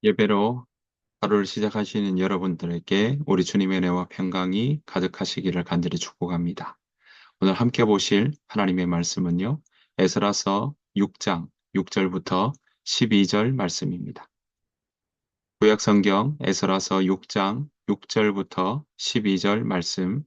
예배로 하루를 시작하시는 여러분들에게 우리 주님의 은혜와 평강이 가득하시기를 간절히 축복합니다. 오늘 함께 보실 하나님의 말씀은요. 에스라서 6장 6절부터 12절 말씀입니다. 구약 성경 에스라서 6장 6절부터 12절 말씀.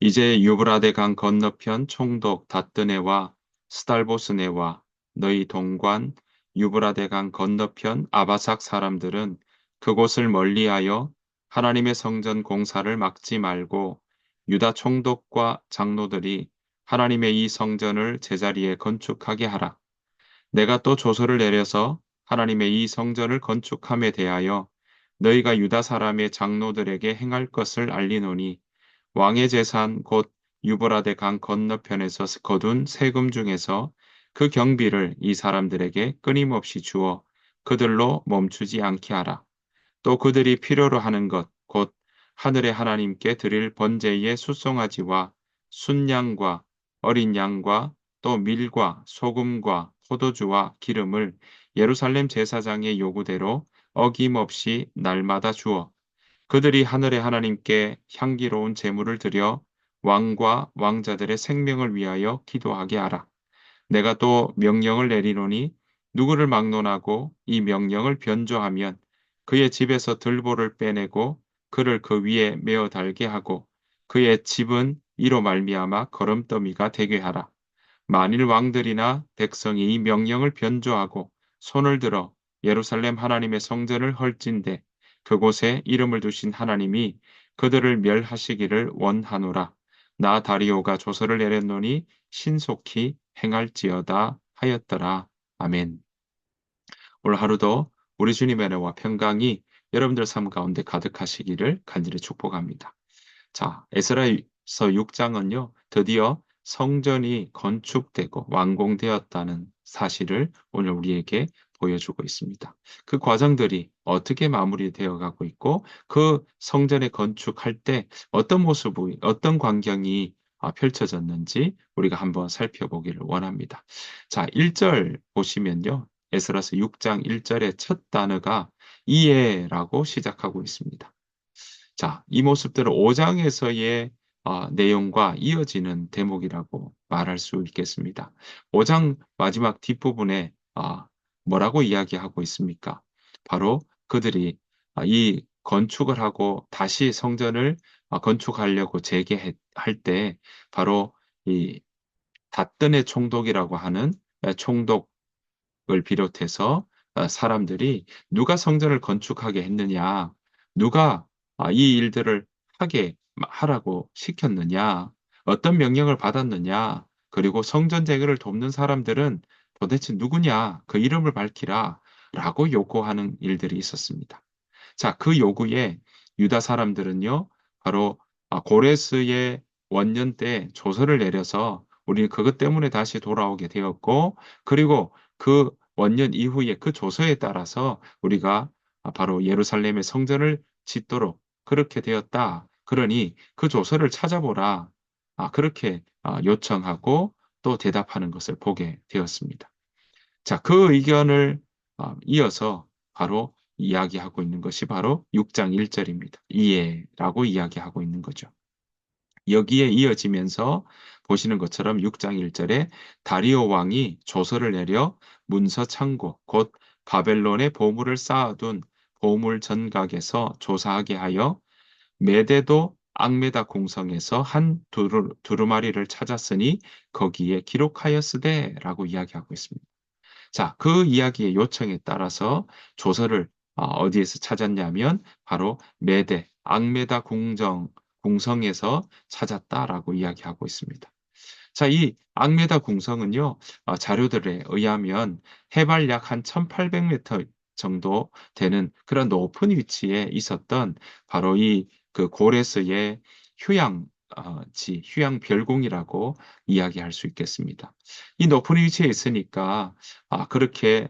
이제 유브라데 강 건너편 총독 다뜨네와 스달보스네와 너희 동관 유브라데 강 건너편 아바삭 사람들은 그곳을 멀리하여 하나님의 성전 공사를 막지 말고 유다 총독과 장로들이 하나님의 이 성전을 제자리에 건축하게 하라. 내가 또 조서를 내려서 하나님의 이 성전을 건축함에 대하여 너희가 유다 사람의 장로들에게 행할 것을 알리노니 왕의 재산 곧 유브라데 강 건너편에서 거둔 세금 중에서 그 경비를 이 사람들에게 끊임없이 주어 그들로 멈추지 않게 하라. 또 그들이 필요로 하는 것, 곧 하늘의 하나님께 드릴 번제의 숫송아지와 순양과 어린 양과 또 밀과 소금과 포도주와 기름을 예루살렘 제사장의 요구대로 어김없이 날마다 주어 그들이 하늘의 하나님께 향기로운 제물을 드려 왕과 왕자들의 생명을 위하여 기도하게 하라. 내가 또 명령을 내리노니 누구를 막론하고 이 명령을 변조하면 그의 집에서 들보를 빼내고 그를 그 위에 메어 달게 하고 그의 집은 이로 말미암아 거름더미가 되게 하라. 만일 왕들이나 백성이 이 명령을 변조하고 손을 들어 예루살렘 하나님의 성전을 헐진대 그곳에 이름을 두신 하나님이 그들을 멸하시기를 원하노라. 나 다리오가 조서를 내렸노니 신속히 행할지어다 하였더라. 아멘. 오늘 하루도 우리 주님의 은혜와 평강이 여러분들 삶 가운데 가득하시기를 간절히 축복합니다. 자, 에스라서 6장은요, 드디어 성전이 건축되고 완공되었다는 사실을 오늘 우리에게 보여주고 있습니다. 그 과정들이 어떻게 마무리되어 가고 있고, 그 성전의 건축할 때 어떤 모습이, 어떤 광경이 펼쳐졌는지 우리가 한번 살펴보기를 원합니다. 자, 1절 보시면요. 에스라서 6장 1절의 첫 단어가 이해라고 시작하고 있습니다. 자, 이 모습들은 5장에서의 내용과 이어지는 대목이라고 말할 수 있겠습니다. 5장 마지막 뒷부분에 뭐라고 이야기하고 있습니까? 바로 그들이 이 건축을 하고 다시 성전을 건축하려고 재개할 때 바로 이 닷든의 총독이라고 하는 총독을 비롯해서 사람들이 누가 성전을 건축하게 했느냐, 누가 이 일들을 하게 하라고 시켰느냐, 어떤 명령을 받았느냐, 그리고 성전 재개를 돕는 사람들은 도대체 누구냐, 그 이름을 밝히라 라고 요구하는 일들이 있었습니다. 자, 그 요구에 유다 사람들은요, 바로 고레스의 원년 때 조서를 내려서 우리는 그것 때문에 다시 돌아오게 되었고, 그리고 그 원년 이후에 그 조서에 따라서 우리가 바로 예루살렘의 성전을 짓도록 그렇게 되었다. 그러니 그 조서를 찾아보라. 그렇게 요청하고 또 대답하는 것을 보게 되었습니다. 자, 그 의견을 이어서 바로 이야기하고 있는 것이 바로 6장 1절입니다. 이해라고 이야기하고 있는 거죠. 여기에 이어지면서 보시는 것처럼 6장 1절에 다리오 왕이 조서를 내려 문서 창고, 곧 바벨론의 보물을 쌓아둔 보물 전각에서 조사하게 하여 메대도 앙메다 공성에서 한 두루마리를 찾았으니 거기에 기록하였으되라고 이야기하고 있습니다. 자, 그 이야기의 요청에 따라서 조서를 어디에서 찾았냐면 바로 메대, 앙메다 궁성에서 찾았다라고 이야기하고 있습니다. 자, 이 앙메다 궁성은요, 자료들에 의하면 해발 약 한 1800m 정도 되는 그런 높은 위치에 있었던 바로 이 그 고레스의 휴양 별궁이라고 이야기할 수 있겠습니다. 이 높은 위치에 있으니까 그렇게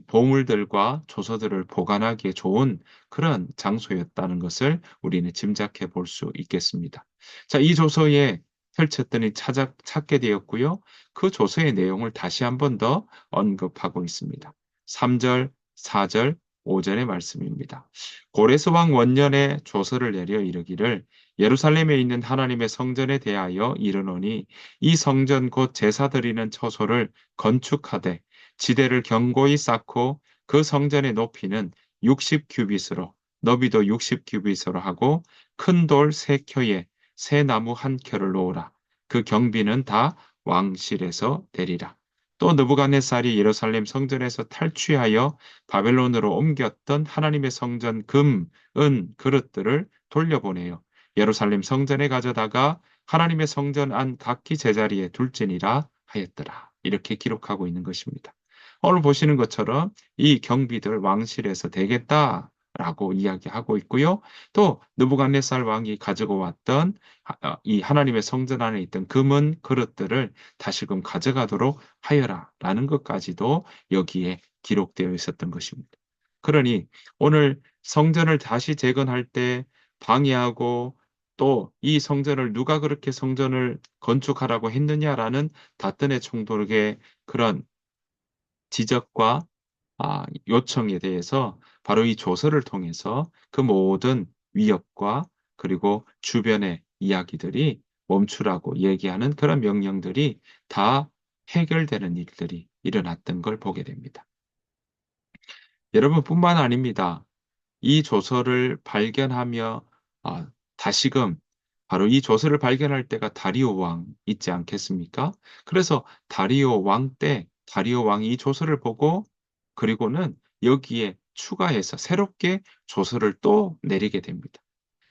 보물들과 조서들을 보관하기에 좋은 그런 장소였다는 것을 우리는 짐작해 볼 수 있겠습니다. 자, 이 조서에 펼쳤더니 찾게 되었고요. 그 조서의 내용을 다시 한 번 더 언급하고 있습니다. 3절, 4절, 5절의 말씀입니다. 고레스 왕 원년에 조서를 내려 이르기를 예루살렘에 있는 하나님의 성전에 대하여 이르노니 이 성전 곧 제사 드리는 처소를 건축하되 지대를 견고히 쌓고 그 성전의 높이는 60규빗으로 너비도 60규빗으로 하고 큰 돌 세 켜에 새 나무 한 켜를 놓으라. 그 경비는 다 왕실에서 되리라. 또 느부갓네살이 예루살렘 성전에서 탈취하여 바벨론으로 옮겼던 하나님의 성전 금, 은, 그릇들을 돌려보내요. 예루살렘 성전에 가져다가 하나님의 성전 안 각기 제자리에 둘지니라 하였더라. 이렇게 기록하고 있는 것입니다. 오늘 보시는 것처럼 이 경비들 왕실에서 되겠다라고 이야기하고 있고요. 또 느부갓네살 왕이 가지고 왔던 이 하나님의 성전 안에 있던 금은 그릇들을 다시금 가져가도록 하여라라는 것까지도 여기에 기록되어 있었던 것입니다. 그러니 오늘 성전을 다시 재건할 때 방해하고 또 이 성전을 누가 그렇게 성전을 건축하라고 했느냐라는 다뜬의 총독의 그런 지적과 요청에 대해서 바로 이 조서를 통해서 그 모든 위협과 그리고 주변의 이야기들이 멈추라고 얘기하는 그런 명령들이 다 해결되는 일들이 일어났던 걸 보게 됩니다. 여러분뿐만 아닙니다. 이 조서를 발견하며 다시금 바로 이 조서를 발견할 때가 다리오 왕 있지 않겠습니까? 그래서 다리오 왕 때 다리오 왕이 이 조서를 보고 그리고는 여기에 추가해서 새롭게 조서를 또 내리게 됩니다.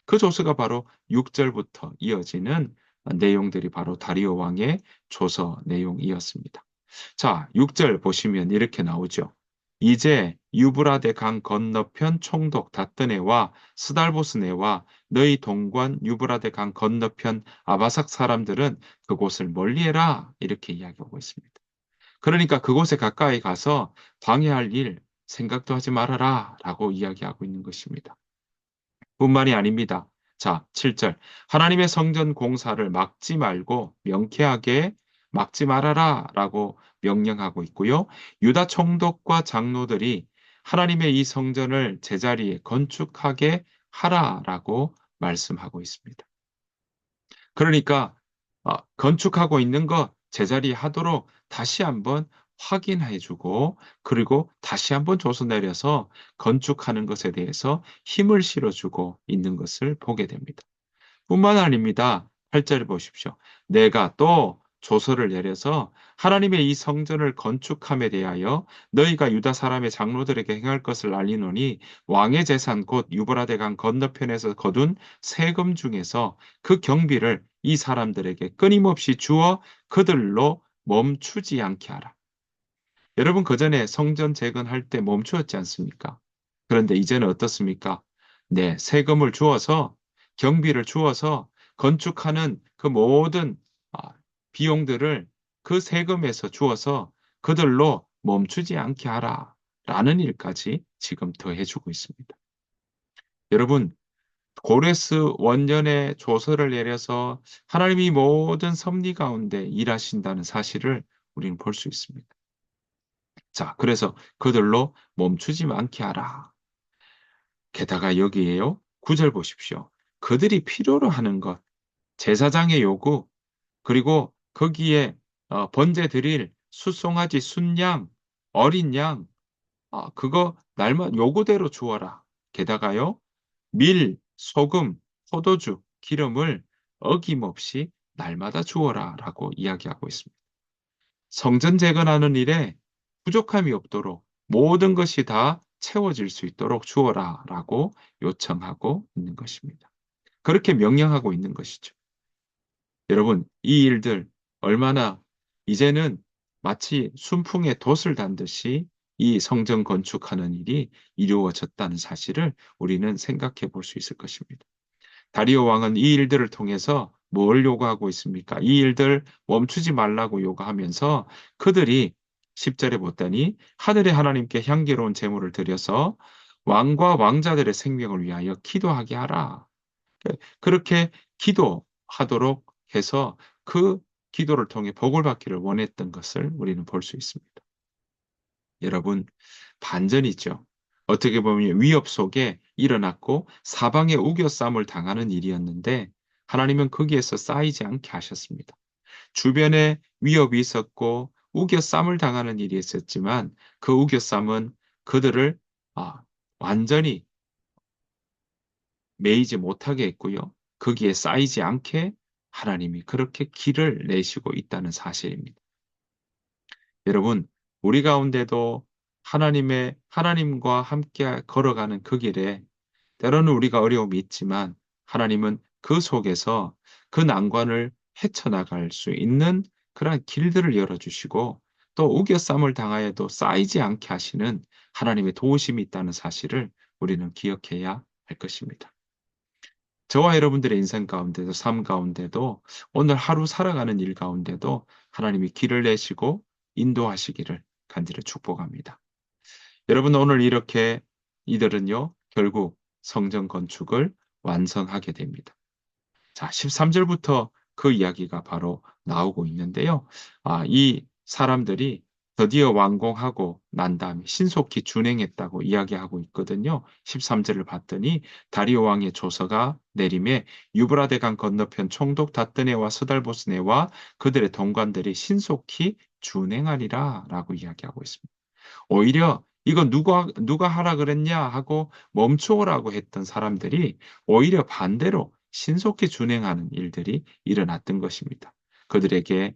그 조서가 바로 6절부터 이어지는 내용들이 바로 다리오 왕의 조서 내용이었습니다. 자, 6절 보시면 이렇게 나오죠. 이제 유브라데 강 건너편 총독 다뜨네와 스달보스네와 너희 동관 유브라데 강 건너편 아바삭 사람들은 그곳을 멀리해라 이렇게 이야기하고 있습니다. 그러니까 그곳에 가까이 가서 방해할 일 생각도 하지 말아라 라고 이야기하고 있는 것입니다. 뿐만이 아닙니다. 자, 7절. 하나님의 성전 공사를 막지 말고 명쾌하게 막지 말아라 라고 명령하고 있고요. 유다 총독과 장로들이 하나님의 이 성전을 제자리에 건축하게 하라라고 말씀하고 있습니다. 그러니까 건축하고 있는 것 제자리에 하도록 다시 한번 확인해주고 그리고 다시 한번 조서 내려서 건축하는 것에 대해서 힘을 실어주고 있는 것을 보게 됩니다. 뿐만 아닙니다. 8절을 보십시오. 내가 또 조서를 내려서 하나님의 이 성전을 건축함에 대하여 너희가 유다 사람의 장로들에게 행할 것을 알리노니 왕의 재산 곧 유브라데 강 건너편에서 거둔 세금 중에서 그 경비를 이 사람들에게 끊임없이 주어 그들로 멈추지 않게 하라. 여러분 그전에 성전 재건할 때 멈추었지 않습니까? 그런데 이제는 어떻습니까? 네, 세금을 주어서 경비를 주어서 건축하는 그 모든 아, 비용들을 그 세금에서 주어서 그들로 멈추지 않게 하라라는 일까지 지금 더해주고 있습니다. 여러분, 고레스 원년의 조서를 내려서 하나님이 모든 섭리 가운데 일하신다는 사실을 우리는 볼 수 있습니다. 자, 그래서 그들로 멈추지 않게 하라. 게다가 여기에요. 9절 보십시오. 그들이 필요로 하는 것, 제사장의 요구, 그리고 거기에 번제 드릴 숫송아지 순양, 어린 양, 그거 날만 요구대로 주어라. 게다가요. 밀, 소금, 포도주, 기름을 어김없이 날마다 주어라라고 이야기하고 있습니다. 성전 재건하는 일에 부족함이 없도록 모든 것이 다 채워질 수 있도록 주어라라고 요청하고 있는 것입니다. 그렇게 명령하고 있는 것이죠. 여러분, 이 일들 얼마나 이제는 마치 순풍에 돛을 단 듯이 이 성전 건축하는 일이 이루어졌다는 사실을 우리는 생각해 볼 수 있을 것입니다. 다리오 왕은 이 일들을 통해서 뭘 요구하고 있습니까? 이 일들 멈추지 말라고 요구하면서 그들이 10절에 보더니 하늘의 하나님께 향기로운 제물을 드려서 왕과 왕자들의 생명을 위하여 기도하게 하라. 그렇게 기도하도록 해서 그 기도를 통해 복을 받기를 원했던 것을 우리는 볼 수 있습니다. 여러분, 반전이죠. 어떻게 보면 위협 속에 일어났고 사방에 우겨쌈을 당하는 일이었는데 하나님은 거기에서 쌓이지 않게 하셨습니다. 주변에 위협이 있었고 우겨쌈을 당하는 일이 있었지만 그 우겨쌈은 그들을 아, 완전히 매이지 못하게 했고요. 거기에 쌓이지 않게 하나님이 그렇게 길을 내시고 있다는 사실입니다. 여러분, 우리 가운데도 하나님과 함께 걸어가는 그 길에 때로는 우리가 어려움이 있지만 하나님은 그 속에서 그 난관을 헤쳐나갈 수 있는 그러한 길들을 열어주시고 또 우겨쌈을 당하여도 쌓이지 않게 하시는 하나님의 도우심이 있다는 사실을 우리는 기억해야 할 것입니다. 저와 여러분들의 인생 가운데도 삶 가운데도 오늘 하루 살아가는 일 가운데도 하나님이 길을 내시고 인도하시기를 간절히 축복합니다. 여러분 오늘 이렇게 이들은요 결국 성전 건축을 완성하게 됩니다. 자, 13절부터 그 이야기가 바로 나오고 있는데요. 이 사람들이 드디어 완공하고 난 다음에 신속히 준행했다고 이야기하고 있거든요. 13절을 봤더니 다리오 왕의 조서가 내림에 유브라데 강 건너편 총독 다뜨네와 스달보스네와 그들의 동관들이 신속히 준행하리라라고 이야기하고 있습니다. 오히려 이거 누가 하라 그랬냐 하고 멈추어라고 했던 사람들이 오히려 반대로 신속히 준행하는 일들이 일어났던 것입니다. 그들에게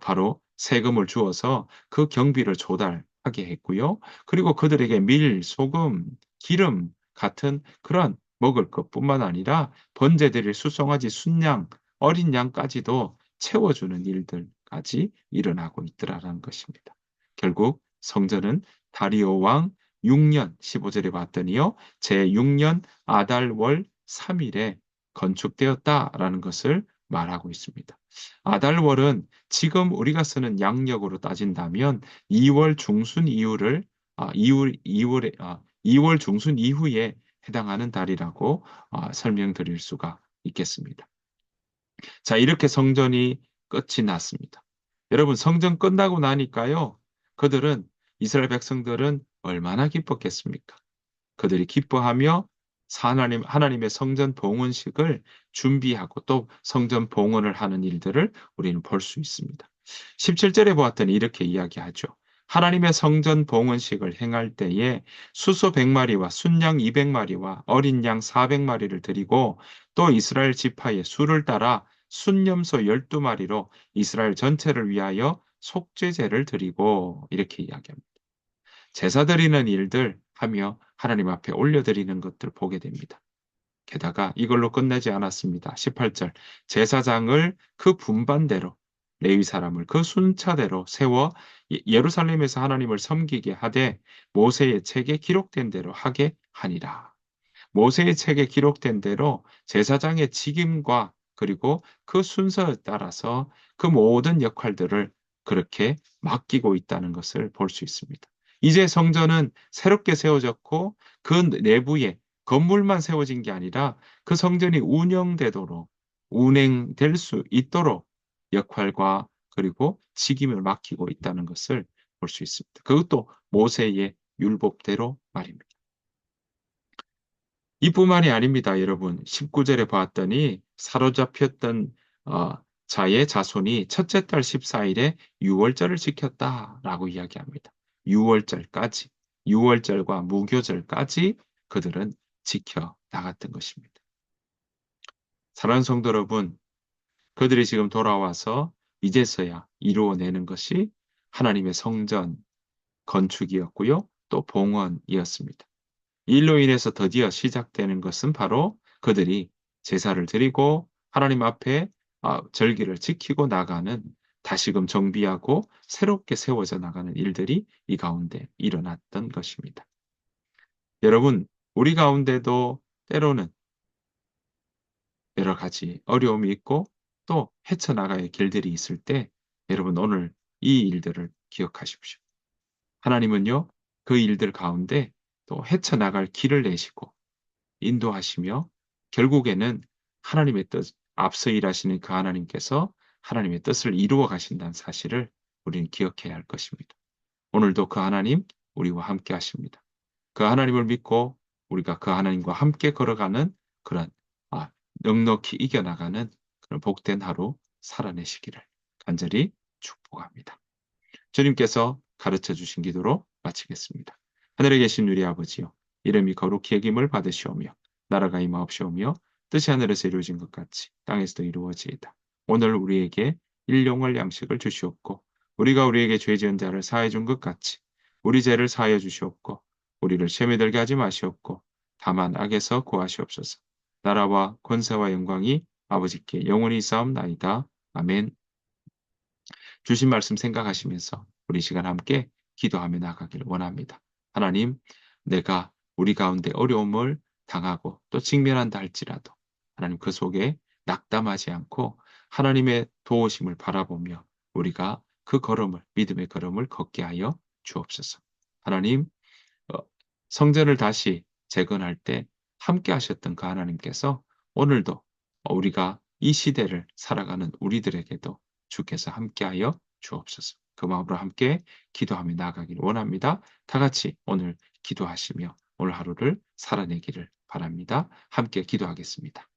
바로 세금을 주어서 그 경비를 조달하게 했고요. 그리고 그들에게 밀, 소금, 기름 같은 그런 먹을 것뿐만 아니라 번제드릴 수송아지 순양, 어린 양까지도 채워주는 일들까지 일어나고 있더라라는 것입니다. 결국 성전은 다리오 왕 6년 15절에 봤더니요. 제6년 아달월 3일에 건축되었다라는 것을 말하고 있습니다. 아달월은 지금 우리가 쓰는 양력으로 따진다면 2월 중순 이후를 2월 중순 이후에 해당하는 달이라고 설명드릴 수가 있겠습니다. 자, 이렇게 성전이 끝이 났습니다. 여러분, 성전 끝나고 나니까요. 그들은 이스라엘 백성들은 얼마나 기뻤겠습니까? 그들이 기뻐하며 하나님의 성전 봉헌식을 준비하고 또 성전 봉헌을 하는 일들을 우리는 볼 수 있습니다. 17절에 보았더니 이렇게 이야기하죠. 하나님의 성전 봉헌식을 행할 때에 수소 100마리와 순양 200마리와 어린 양 400마리를 드리고 또 이스라엘 지파의 수를 따라 순염소 12마리로 이스라엘 전체를 위하여 속죄제를 드리고 이렇게 이야기합니다. 제사 드리는 일들 하며 하나님 앞에 올려드리는 것들 보게 됩니다. 게다가 이걸로 끝내지 않았습니다. 18절 제사장을 그 분반대로 레위 사람을 그 순차대로 세워 예루살렘에서 하나님을 섬기게 하되 모세의 책에 기록된 대로 하게 하니라. 모세의 책에 기록된 대로 제사장의 직임과 그리고 그 순서에 따라서 그 모든 역할들을 그렇게 맡기고 있다는 것을 볼 수 있습니다. 이제 성전은 새롭게 세워졌고 그 내부에 건물만 세워진 게 아니라 그 성전이 운행될 수 있도록 역할과 그리고 직임을 맡기고 있다는 것을 볼 수 있습니다. 그것도 모세의 율법대로 말입니다. 이뿐만이 아닙니다, 여러분. 19절에 보았더니 사로잡혔던 어, 자의 자손이 첫째 달 14일에 유월절을 지켰다라고 이야기합니다. 유월절까지, 유월절과 무교절까지 그들은 지켜 나갔던 것입니다. 사랑하는 성도 여러분, 그들이 지금 돌아와서 이제서야 이루어내는 것이 하나님의 성전 건축이었고요, 또 봉헌이었습니다. 이 일로 인해서 드디어 시작되는 것은 바로 그들이 제사를 드리고 하나님 앞에 절기를 지키고 나가는 다시금 정비하고 새롭게 세워져 나가는 일들이 이 가운데 일어났던 것입니다. 여러분, 우리 가운데도 때로는 여러 가지 어려움이 있고 또 헤쳐나가야 할 길들이 있을 때 여러분 오늘 이 일들을 기억하십시오. 하나님은요, 그 일들 가운데 또 헤쳐나갈 길을 내시고 인도하시며 결국에는 하나님의 뜻, 앞서 일하시는 그 하나님께서 하나님의 뜻을 이루어 가신다는 사실을 우리는 기억해야 할 것입니다. 오늘도 그 하나님 우리와 함께 하십니다. 그 하나님을 믿고 우리가 그 하나님과 함께 걸어가는 그런 넉넉히 이겨나가는 그런 복된 하루 살아내시기를 간절히 축복합니다. 주님께서 가르쳐 주신 기도로 마치겠습니다. 하늘에 계신 우리 아버지요, 이름이 거룩히 여김을 받으시오며 나라가 임하옵시오며 뜻이 하늘에서 이루어진 것 같이 땅에서도 이루어지이다. 오늘 우리에게 일용할 양식을 주시옵고 우리가 우리에게 죄 지은 자를 사하여 준 것 같이 우리 죄를 사하여 주시옵고 우리를 시험에 들게 하지 마시옵고 다만 악에서 구하시옵소서. 나라와 권세와 영광이 아버지께 영원히 있사옵나이다. 아멘. 주신 말씀 생각하시면서 우리 시간 함께 기도하며 나가기를 원합니다. 하나님, 내가 우리 가운데 어려움을 당하고 또 직면한다 할지라도 하나님 그 속에 낙담하지 않고 하나님의 도우심을 바라보며 우리가 그 걸음을 믿음의 걸음을 걷게 하여 주옵소서. 하나님, 어, 성전을 다시 재건할 때 함께 하셨던 그 하나님께서 오늘도 우리가 이 시대를 살아가는 우리들에게도 주께서 함께하여 주옵소서. 그 마음으로 함께 기도하며 나아가기를 원합니다. 다 같이 오늘 기도하시며 오늘 하루를 살아내기를 바랍니다. 함께 기도하겠습니다.